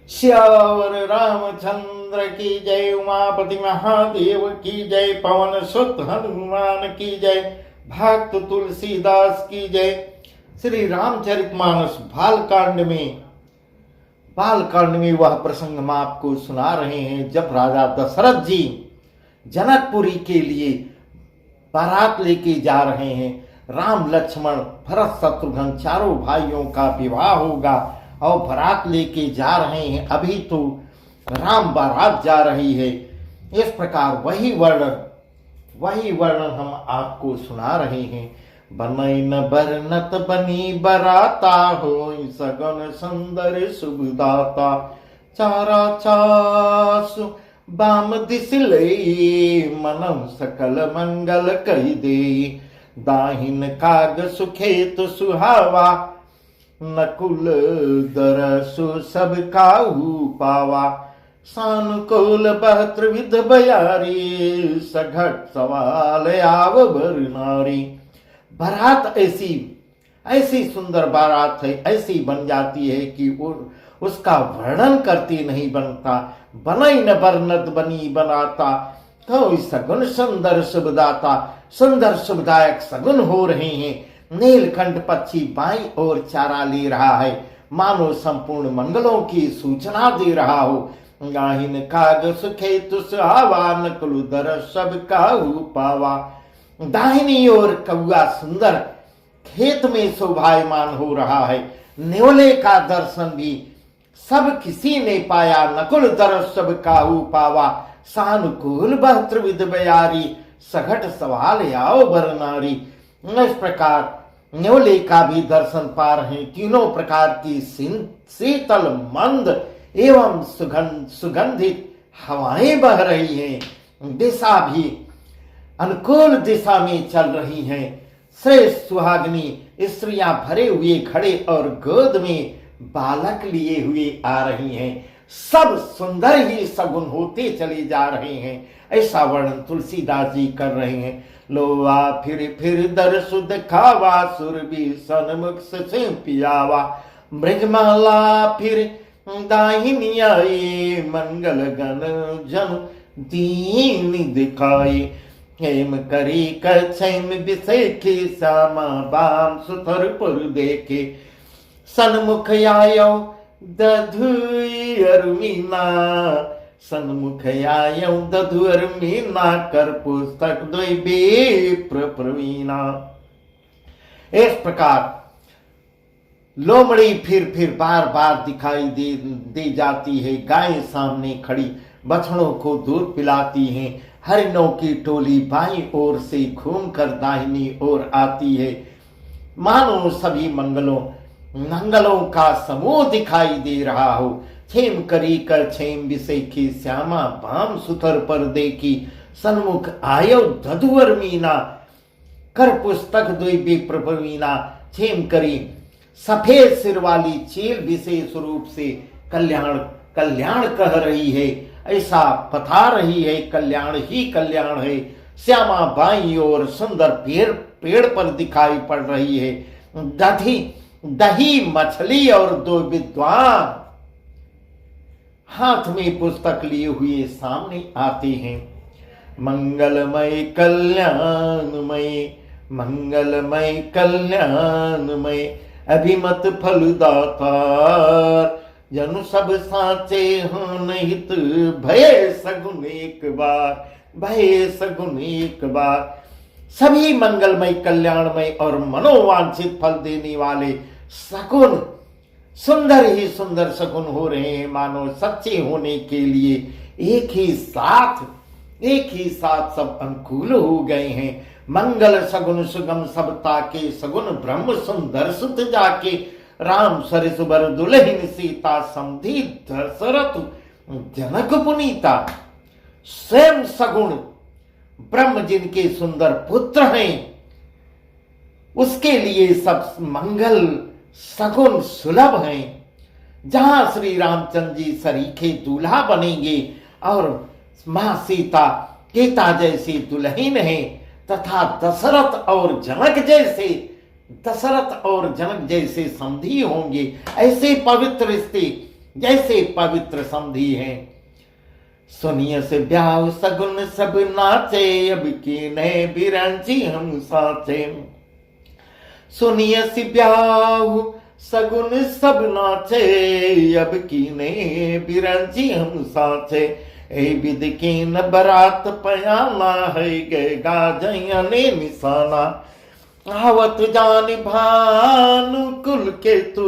श्यावर रामचंद्र की जय, उमापति महादेव की जय, पवन सुत हनुमान की जय, भक्त तुलसीदास की जय। श्री रामचरितमानस बालकांड में वह प्रसंग हम आपको सुना रहे हैं जब राजा दशरथ जी जनकपुरी के लिए बारात लेके जा रहे हैं। राम लक्ष्मण भरत शत्रुघ्न चारों भाइयों का विवाह होगा और बारात लेके जा रहे हैं। अभी तो राम बारात जा रही है। इस प्रकार वही वर्णन हम आपको सुना रहे हैं। बनई न बरनत बनी बराता, हो सगुन सुंदर सुखदाता, चारा चासु बाम दिस लई, मनम सकल मंगल कही दे, दाहिन काग सुखेत सुहावा, नकुल दरसु सब काहू पावा, सानुकूल बहत्र विध बयारी, सघट सवाल आव भर नारी। बारात ऐसी सुंदर बारात है, ऐसी बन जाती है कि उसका वर्णन करते नहीं बनता। बनई न बरनत बनी बनाता, कोई सगुन सुंदर शुभदाता, सुंदर शुभदायक सगुन हो रहे हैं। नीलकंठ पक्षी बाई और चारा ले रहा है, मानो संपूर्ण मंगलों की सूचना दे रहा हो। गाहिन काग सुखे तुसहावा, नकुल दर सब काहू पावा। दाहिनी ओर कौआ सुंदर खेत में शोभायमान हो रहा है। न्योले का दर्शन भी सब किसी ने पाया, नकुल दर सब काहू पावा, सानुकूल बहत्र विध बयारी, सघट सवाल आओ बर नारी। इस प्रकार न्योले का भी दर्शन पा रहे। तीनों प्रकार की शीतल मंद एवं सुगंधित हवाएं बह रही हैं। दिशा भी अनुकूल दिशा में चल रही हैं। श्रेष्ठ सुहागनी स्त्रियां भरे हुए खड़े और गोद में बालक लिए हुए आ रही हैं। सब सुंदर ही सगुन होते चले जा रहे हैं। ऐसा वर्णन तुलसीदास जी कर रहे हैं। लोवा फिर दर सुध खावा, सुरभि सन्मुख से पियावा, मृगमाला फिर दाहिनी आई, मंगल गण जन दीन दिखाई, हेम करी कछैम बिसेखी, श्यामा बाम सुथर पर देखे, सन्मुख आयो दधुअर मीना, सन्मुख आयो दधुअर मीना, कर पुस्तक द्वय विप्र प्रवीणा। इस प्रकार लोमड़ी फिर बार बार दिखाई दे जाती है। गाय सामने खड़ी बछड़ों को दूध पिलाती हैं। हरिणों की टोली बाईं ओर से घूमकर दाहिनी ओर आती है। मानो सभी मंगलों का समूह दिखाई दे रहा हो। छेम करी कर छेम बिसेखी, श्यामा बाम सुथर पर देखी, सन्मुख आयो दधुअर मीना, कर पुस्तक दुई विप्र प्रवीणा। छेम करी सफेद सिर वाली चील विशेष रूप से कल्याण कह रही है, ऐसा बता रही है। कल्याण ही कल्याण है। श्यामा बाईं ओर सुंदर पेड़ पर दिखाई पड़ रही है। दही मछली और दो विद्वान हाथ में पुस्तक लिए हुए सामने आते हैं। मंगलमय कल्याणमय अभिमत फलदातार, जनु सब साचे हो निहित, भय सगुन एक बार। सभी मंगलमय कल्याणमय और मनोवांछित फल देने वाले सगुन सुंदर ही सुंदर सगुन हो रहे हैं। मानो सच्चे होने के लिए एक ही साथ सब अनुकूल हो गए हैं। मंगल सगुन सुगम सबता के, सगुन ब्रह्म सुंदर सुत जाके, राम सरिस बर दुल्हन सीता, समधी दशरथ जनक पुनीता। स्वयं सगुण ब्रह्म जिनके सुंदर पुत्र हैं, उसके लिए सब मंगल सगुन सुलभ हैं। जहां श्री रामचंद्र जी सरीखे दूल्हा बनेंगे और मां सीता जैसी दुल्हन है, तथा दशरथ और जनक जैसे समधी होंगे। ऐसे पवित्र रिश्ते जैसे पवित्र समधी हैं। सुनिए से ब्याह सगुन सब नाचे, अब की नए बिरंची हम साचे। सुनिए से ब्याह सगुन सब नाचे, अब की नए बिरंची हम साचे। ए विद की न बरात पयाना है, गए गाजैया ने निशाना। आवत जान भानु कुल के तू,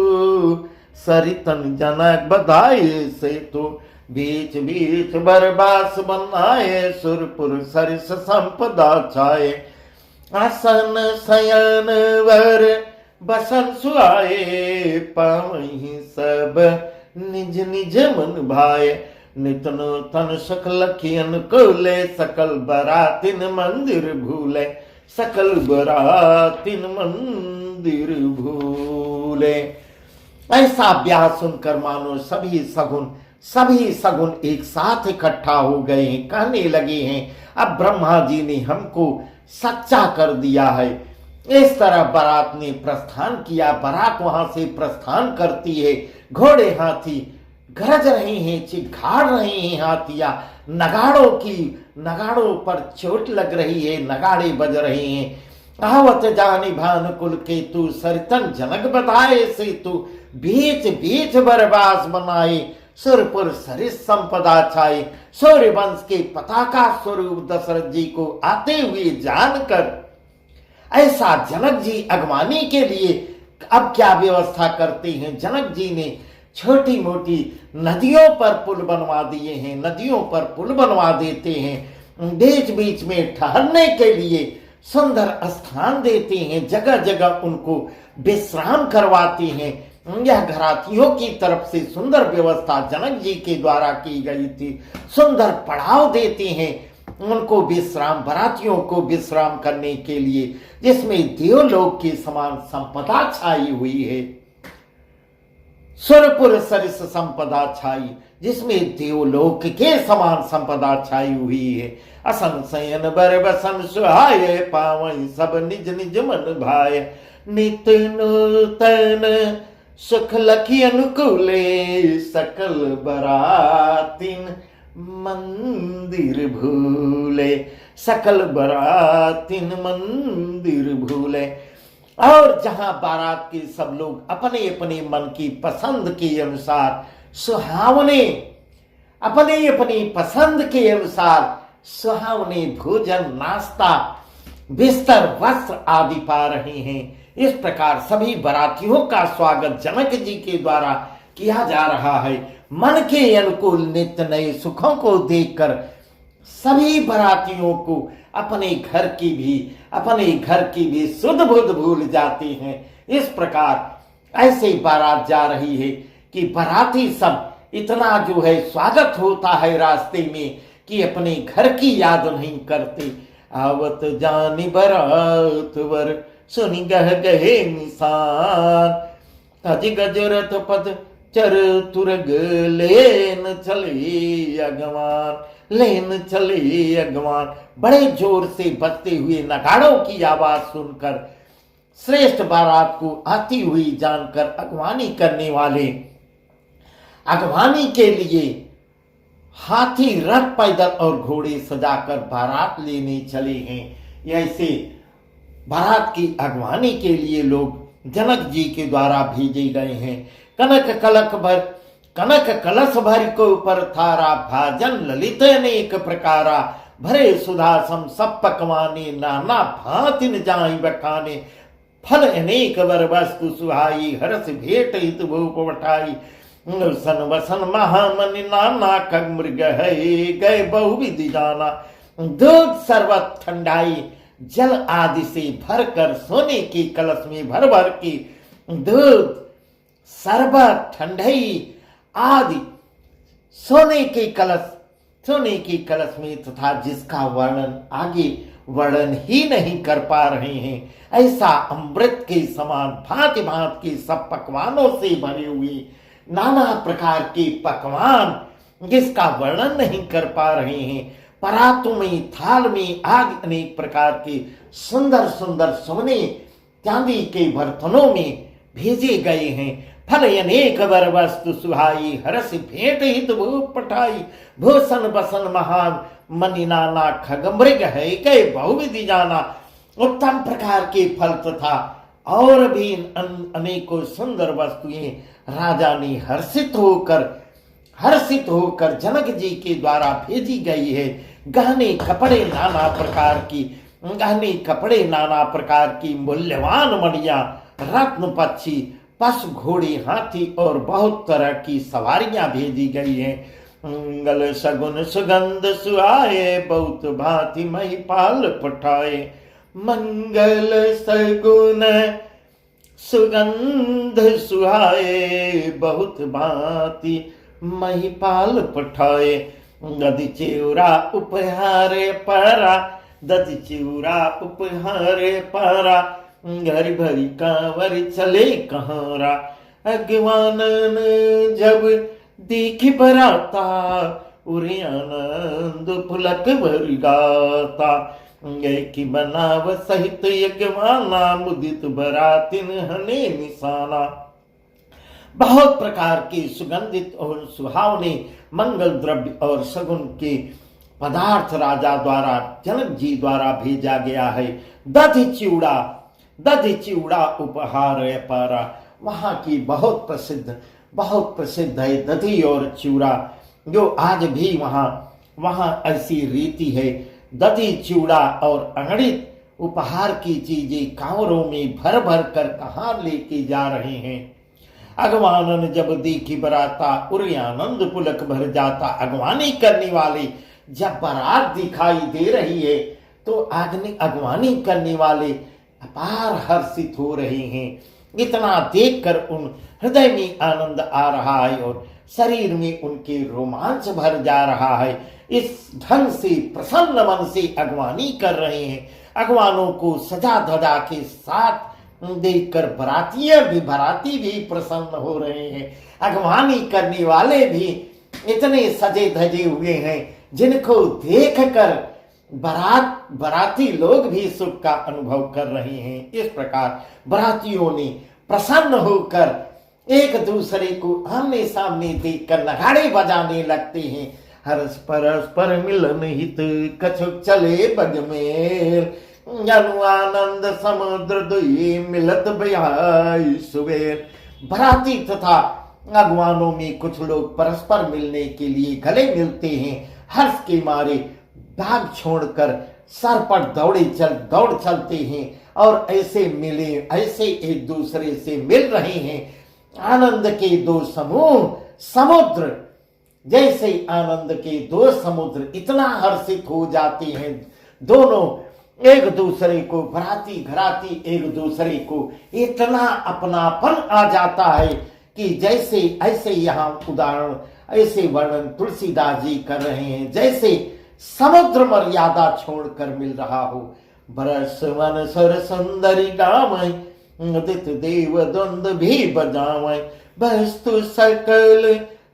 सरितन जनक बधाई से तू। बीच बीच बरबास बनाए, सुरपुर सरिस संपदा छाए। आसन शयन वर बसन सुआए, पावहीं सब निज निज मन भाए। नित नूतन सकल कियन कोले, सकल बरातिन मंदिर भूले। सकल बरातिन मंदिर भूले। ऐसा ब्याह सुनकर मानो सभी सगुन एक साथ इकट्ठा हो गए हैं। कहने लगे हैं अब ब्रह्मा जी ने हमको सच्चा कर दिया है। इस तरह बारात ने प्रस्थान किया। बारात वहां से प्रस्थान करती है। घोड़े हाथी गरज रहे हैं, चिघाड़ रहे हैं हाथिया। नगाड़ों पर चोट लग रही है, नगाड़े बज रहे हैं। आवत जानी भानुकुल के तू, सरितन जनक बधाए से तू। बीच बीच बरबास बनाए, सुरपुर सरिस संपदा छाई। सूर्य वंश के पताका स्वरूप दशरथ जी को आते हुए जानकर ऐसा जनक जी अगवानी के लिए अब क्या व्यवस्था करते हैं। जनक जी ने छोटी मोटी नदियों पर पुल बनवा दिए हैं, नदियों पर पुल बनवा देते हैं। बीच बीच में ठहरने के लिए सुंदर स्थान देते हैं, जगह जगह उनको विश्राम करवाते हैं। यह घरातियों की तरफ से सुंदर व्यवस्था जनक जी के द्वारा की गई थी। सुंदर पड़ाव देते हैं उनको विश्राम, बरातियों को विश्राम करने के लिए, जिसमें देवलोक के समान संपदा छाई हुई है। सुरपुर सरिस संपदा छाई, जिसमें देवलोक के समान संपदा छाई हुई है। असन शयन बर बसन सुहाये, पावई सब निज निज मन भाय। नित नूतन सुख लखी अनुकूले, सकल बरातिन मंदिर भूले। सकल बरातिन मंदिर भूले। और जहां बारात के सब लोग अपने अपने मन की पसंद के अनुसार सुहावने, अपने अपनी पसंद के अनुसार सुहावने भोजन, नाश्ता, बिस्तर, वस्त्र आदि पा रहे हैं। इस प्रकार सभी बारातियों का स्वागत जनक जी के द्वारा किया जा रहा है। मन के अनुकूल नित्य नए सुखों को देखकर सभी बारातियों को अपने घर की भी सुध बुध भूल जाते हैं। इस प्रकार ऐसे बारात जा रही है कि बाराती सब इतना जो है स्वागत होता है रास्ते में कि अपने घर की याद नहीं करते। आवत जानी बारात वर, सुनी गह गहे निशान। अज गजरत पद चर तुरग, लेन चले अगवान। बड़े जोर से बजते हुए नगाड़ों की आवाज सुनकर श्रेष्ठ बारात को आती हुई जानकर अगवानी करने वाले अगवानी के लिए हाथी, रथ, पैदल और घोड़े सजाकर बारात लेने चले हैं। ऐसे बारात की अगवानी के लिए लोग जनक जी के द्वारा भेजे गए हैं। कनक कलश भर को ऊपर थारा, भाजन ललित अनेक प्रकारा। भरे सुधासम सब पकवाने, नाना भांतिन जाई बखाने। फल अनेक वर वस्तु सुहाई, हरस भेट हित भूप वठाई। सन वसन महामनि नाना, खग मृग है गए बहुविधि जाना। दूध शरबत ठंडाई, जल आदि से भरकर सोने के कलश में भर भर के दूध, शरबत, ठंडाई आदि सोने के कलश में, तथा जिसका वर्णन ही नहीं कर पा रहे हैं। ऐसा अमृत के समान भांति भांति के सब पकवानों से भरे हुए नाना प्रकार के पकवान जिसका वर्णन नहीं कर पा रहे हैं। परातों में, थाल में आदि अनेक प्रकार के सुंदर सुंदर सोने चांदी के बर्तनों में भेजे गए हैं। फल अनेक बर वस्तु सुहाई, हरस भेंट हित भूप पठाई, भूषण बसन महान मनि नाना, खगमृग है कई बहुविधि जाना। उत्तम प्रकार के फल तथा और भी अनेकों सुंदर वस्तुएं राजा ने हर्षित होकर जनक जी के द्वारा भेजी गई है। गहने कपड़े नाना प्रकार की मूल्यवान मणियां, रत्न पक्षी, पशु घोड़े हाथी और बहुत तरह की सवारियां भेजी गई हैं। मंगल सगुन सुगंध सुहाए, बहुत भांति महिपाल पठाए। मंगल सगुन सुगंध सुहाए, बहुत भांति महिपाल पठाए। दधि चिउरा उपहारे पारा, दधि चिउरा उपहारे पारा, घर भरी कांवर चले कहारा। अगवानन जब दीख बराता, उरे आनंद पुलक भर गाता। की बनाव सहित यज्ञवाना, मुदित बरातिन हने निशाना। बहुत प्रकार के सुगंधित और सुहावने मंगल द्रव्य और सगुन के पदार्थ राजा द्वारा जनक जी द्वारा भेजा गया है। दधि चिउड़ा उपहार पारा, वहां की बहुत प्रसिद्ध है दधि और चिउड़ा, जो आज भी वहां ऐसी रीति है। दधि चिउड़ा और अगणित उपहार की चीजें कांवरों में भर भर कर कहां लेके जा रहे हैं। अगवानन जब दीखी बराता, उरे आनंद पुलक भर जाता। अगवानी करने वाले जब बारात दिखाई दे रही है तो अगवानी करने वाले अपार हर्षित हो रहे हैं। इतना देखकर उन हृदय में आनंद आ रहा है और शरीर में उनके रोमांच भर जा रहा है। इस ढंग से प्रसन्न मन से अगवानी कर रहे हैं। अगवानों को सजा धजा के साथ देखकर बराती भी प्रसन्न हो रहे हैं। अगवानी करने वाले भी इतने सजे धजे हुए हैं जिनको देखकर बराती लोग भी सुख का अनुभव कर रहे हैं। इस प्रकार बरातियों ने प्रसन्न होकर एक दूसरे को आमने सामने देखकर नगाड़े बजाने लगते हैं। हर्ष परस्पर मिलन हित, कछुक चले बजमेर। जनु आनंद समुद्र दुई, मिलत भयाई सुबेर। बराती तथा अगवानों में कुछ लोग परस्पर मिलने के लिए गले मिलते हैं। हर्ष के मारे भाग छोड़कर सर पर दौड़ चलते हैं और ऐसे एक दूसरे से मिल रहे हैं। आनंद के दो समुद्र, जैसे आनंद के दो समुद्र इतना हर्षित हो जाते हैं, दोनों एक दूसरे को घराती एक दूसरे को इतना अपनापन आ जाता है कि जैसे ऐसे यहाँ ऐसे वर्णन तुलसीदास जी कर रहे हैं, जैसे समुद्र मर्यादा छोड़कर मिल रहा हो। बरस मन सर सुंदरी गावै, उदित देव द्वंद भी बजावै। वस्तु सकल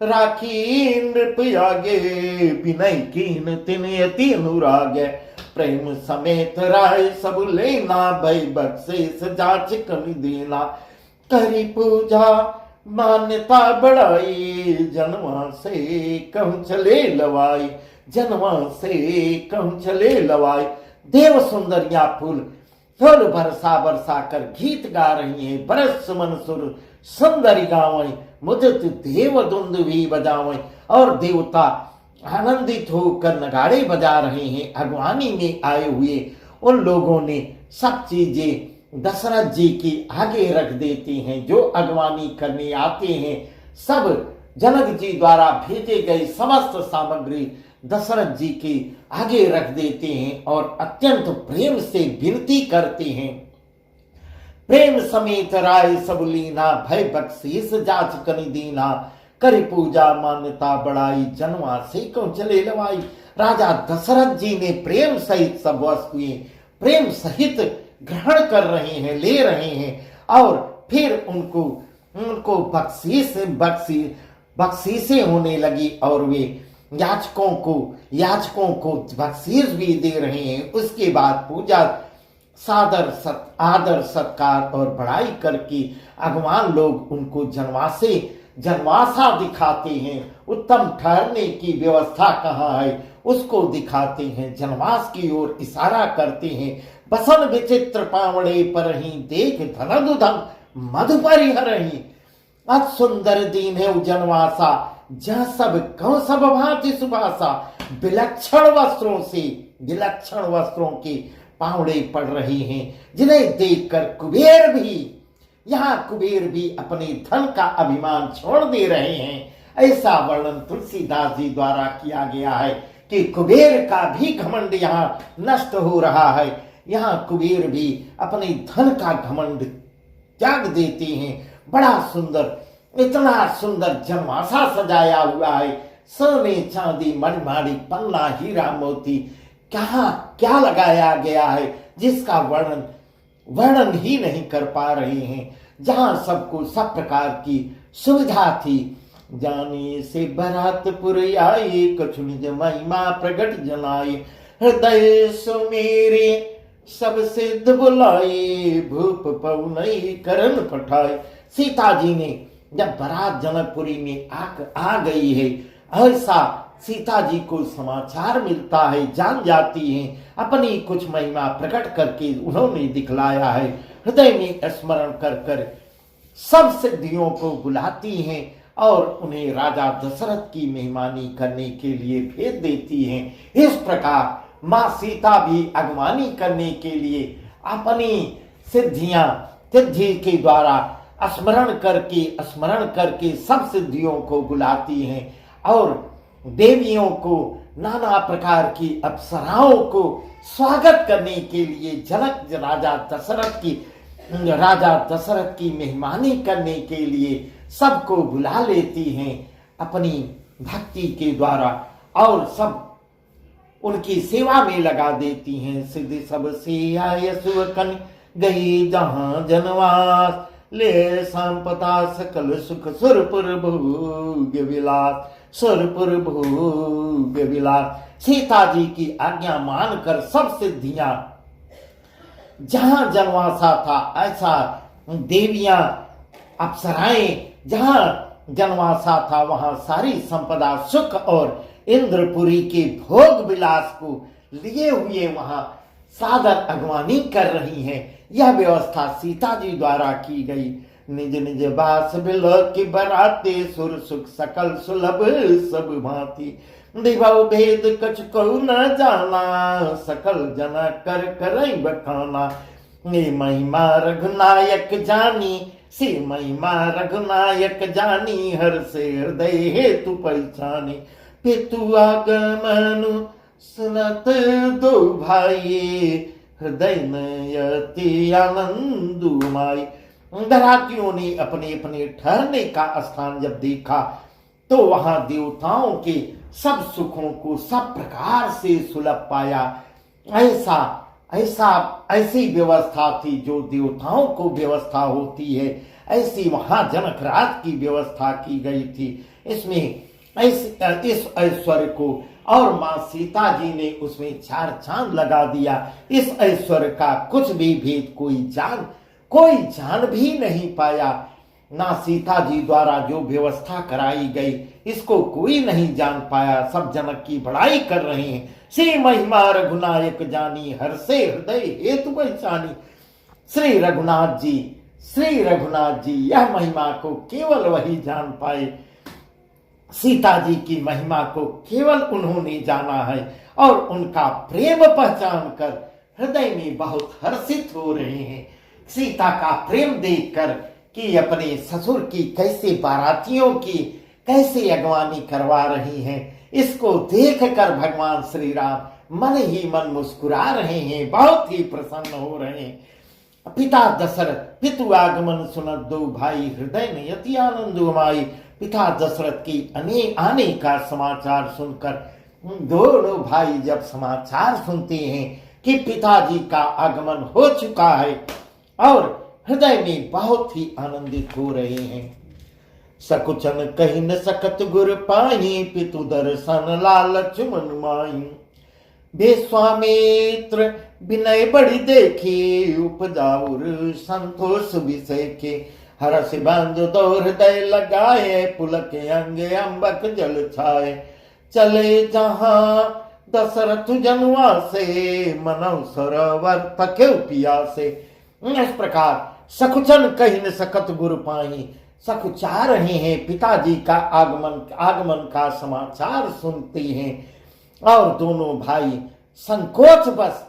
राखी नृप आगे, विनय कीन तिन यति अनुरागे। प्रेम समेत राय सब लेना, भय बख्शेष जांच कमी देना। करी पूजा मान्यता बढ़ाई, जनवा से कहूं चले लवाई। जनवा से कहूं चले लवाई। देव सुंदरिया फूल बरसा कर गीत गा रही है। बरस मन सुर सुंदरी गावै, मुदित देव धुंद भी बजावै। और देवता आनंदित होकर नगाड़े बजा रहे हैं। अगवानी में आए हुए उन लोगों ने सब चीजें दशरथ जी की आगे रख देती हैं। जो अगवानी करने आते हैं सब जनक जी द्वारा भेजे गए समस्त सामग्री दशरथ जी के आगे रख देते हैं और अत्यंत प्रेम से विनती करते हैं। प्रेम समेत राय सब लीना, भय बख्शीस जांच कनि दीना। करी पूजा मान्यता बढ़ाई, जनवा से क्यों चले लवाई। राजा दशरथ जी ने प्रेम सहित सब वस्तुएं प्रेम सहित ग्रहण कर रहे हैं, ले रहे हैं और फिर उनको बख्शीशें होने लगी और वे याचकों को बख्शीश भी दे रहे हैं। उसके बाद आदर सत्कार और बड़ाई करके अगवान लोग उनको जनवासा दिखाते हैं। उत्तम ठहरने की व्यवस्था कहाँ है उसको दिखाते हैं, जनवास की ओर इशारा करते हैं। बसन विचित्र पावड़े पर ही देख धनदुधम मधुपरि हरहि। अत सुंदर दीन है जनवासा, जहाँ सब भांति सुभाषा। विलक्षण वस्त्रों के पावड़े पड़ रहे हैं, जिन्हें देखकर कुबेर भी अपने धन का अभिमान छोड़ दे रहे हैं। ऐसा वर्णन तुलसीदास जी द्वारा किया गया है कि कुबेर का भी घमंड यहाँ नष्ट हो रहा है। यहाँ कुबेर भी अपने धन का घमंड त्याग देते हैं। बड़ा सुंदर, इतना सुंदर जनवासा सजाया हुआ है। सोने चांदी मणिमाणिक पन्ना हीरा मोती क्या लगाया गया है, जिसका वर्णन ही नहीं कर पा रहे हैं। जहां सबको सब प्रकार की सुविधा थी। जाने से बरातपुर आए, कछु निज महिमा प्रगट जनाए। हृदय सुमेरे सब सिद्ध बुलाए, भूप पवनई करण पठाए। सीता जी ने जब बारात जनकपुरी में आ गई है, ऐसा सीता जी को समाचार मिलता है, जान जाती हैं। अपनी कुछ महिमा प्रकट करके उन्होंने दिखलाया है। हृदय में स्मरण कर सब सिद्धियों को बुलाती हैं और उन्हें राजा दशरथ की मेहमानी करने के लिए भेज देती हैं। इस प्रकार माँ सीता भी अगवानी करने के लिए अपनी सिद्धि के द्वारा स्मरण करके सब सिद्धियों को बुलाती हैं और देवियों को, नाना प्रकार की अप्सराओं को स्वागत करने के लिए राजा दशरथ की मेहमानी करने के लिए सबको बुला लेती हैं अपनी भक्ति के द्वारा और सब उनकी सेवा में लगा देती हैं। सिद्धि सबसे आय सुकन गई जहां जनवास, ले संपदा सकल सुख सुरपुर भोग विलास। सीता जी की आज्ञा मानकर सब सिद्धियां जहां जनवासा था, ऐसा देवियां अप्सराएं जहां जनवासा था, वहां सारी संपदा सुख और इंद्रपुरी के भोग विलास को लिए हुए वहां सादर अगवानी कर रही हैं। यह व्यवस्था सीता जी द्वारा की गई। निज निज बास बिलो की बराते, सुर सुख सकल सुलभ सब भांति। दिभव भेद कछ को न जाना, सकल जना कर बखाना। ने महिमा रघुनायक जानी, हर से हृदय हेतु पहचानी। पितु आगमनु सुनत दो भाई, हृदय नयति आनंदुमाई। दरातियों ने अपने अपने ठहरने का स्थान जब देखा तो वहां देवताओं के सब सुखों को सब प्रकार से सुलभ पाया। ऐसी व्यवस्था थी जो देवताओं को व्यवस्था होती है, ऐसी वहां जनक राज की व्यवस्था की गई थी। इस ऐश्वर्य को और मां सीता जी ने उसमें चार चांद लगा दिया। इस ऐश्वर्य का कुछ भी भेद कोई जान भी नहीं पाया। ना सीता जी द्वारा जो व्यवस्था कराई गई इसको कोई नहीं जान पाया। सब जनक की बड़ाई कर रहे हैं। श्री महिमा रघुनायक जानी, हर से हृदय हेतु पहचानी। श्री रघुनाथ जी यह महिमा को केवल वही जान पाए। सीता जी की महिमा को केवल उन्होंने जाना है और उनका प्रेम पहचान कर हृदय में बहुत हर्षित हो रहे हैं। सीता का प्रेम देखकर कि अपने ससुर की कैसे बारातियों की कैसे अगवानी करवा रही हैं, इसको देखकर भगवान श्री राम मन ही मन मुस्कुरा रहे हैं, बहुत ही प्रसन्न हो रहे हैं। पिता दशरथ पितु आगमन सुनत दो भाई, हृदय नयति आनंदुमाई। पिता दशरथ की आने का समाचार सुनकर दोनों भाई जब समाचार सुनते हैं कि पिताजी का आगमन हो चुका है और हृदय में बहुत ही आनंदित हो रहे हैं। सकुचन कही न सकत गुर पाई, पितु दर्शन लालच मन माई। विश्वामित्र विनय बड़ी देखी, उपजाऊर संतोष विषय के। हरष बंधु दो हृदय लगाए, पुलक अंग अम्बक जल छाए। चले जहां दशरथ जनुआ से, मनौ सरोवर तके पियासे। इस प्रकार सकुचन कही न सकत गुरु पाई, सकुचा रहे हैं पिताजी का आगमन का समाचार सुनते हैं। और दोनों भाई संकोच बस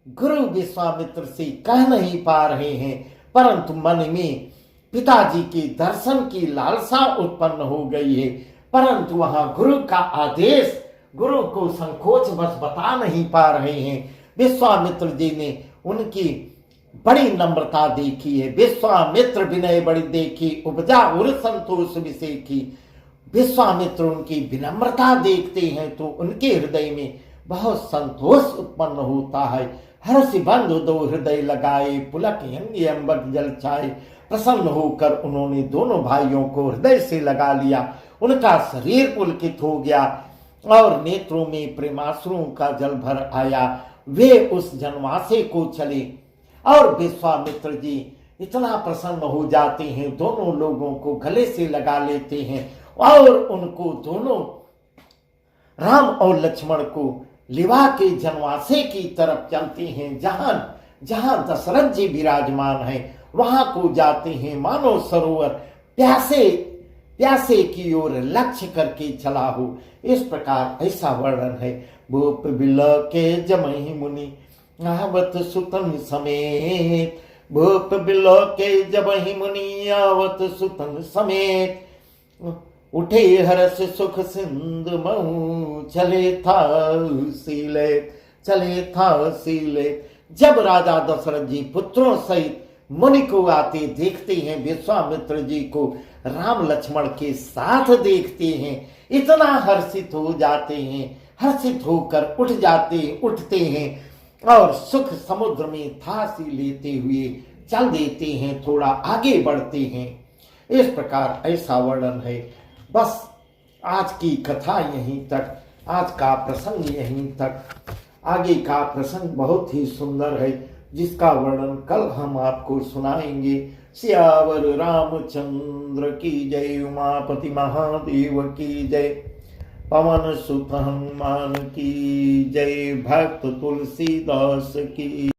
गुरु विश्वामित्र से कह नहीं पा रहे हैं, परंतु मन में पिताजी के दर्शन की लालसा उत्पन्न हो गई है। परंतु वहां गुरु का आदेश गुरु को संकोच बस बता नहीं पा रहे हैं। विश्वामित्र जी ने उनकी बड़ी नम्रता देखी है। विश्वामित्र विनय बड़ी देखी, उपजा उर संतोष विषय की। विश्वामित्र उनकी विनम्रता देखते हैं तो उनके हृदय में बहुत संतोष उत्पन्न होता है। हर्ष बंधु दो हृदय लगाए, पुलक अंग अम्बक जल छाए। प्रसन्न होकर उन्होंने दोनों भाइयों को हृदय से लगा लिया। उनका शरीर पुलकित हो गया और नेत्रों में प्रेमाश्रुओं का जल भर आया। वे उस जनवासे को चले और विश्वामित्र जी इतना प्रसन्न हो जाते हैं, दोनों लोगों को गले से लगा लेते हैं और उनको दोनों राम और लक्ष्मण को लिवा के जनवासे की तरफ चलते हैं। जहां जहां दशरथ जी विराजमान हैं वहां को जाते हैं, मानो सरोवर प्यासे की ओर लक्ष्य करके चला हो। इस प्रकार ऐसा वर्णन है। भूप बिलके जमहि मुनि, आवत सुतन समेत। भूप बिलके जमहि मुनि, आवत सुतन समेत। उठे हर्ष सुख सिंधु मऊ, चले था सीले। जब राजा दशरथ जी पुत्रों सहित मुनि को आते देखते हैं, विश्वामित्र जी को राम लक्ष्मण के साथ देखते हैं, इतना हर्षित हो जाते हैं। हर्षित होकर उठते हैं और सुख समुद्र में फांसी लेते हुए चल देते हैं, थोड़ा आगे बढ़ते हैं। इस प्रकार ऐसा वर्णन है। बस आज की कथा यहीं तक, आज का प्रसंग यहीं तक। आगे का प्रसंग बहुत ही सुंदर है, जिसका वर्णन कल हम आपको सुनाएंगे। सियावर रामचंद्र की जय, उमापति महादेव की जय, पवन सुत हनुमान की जय, भक्त तुलसीदास की।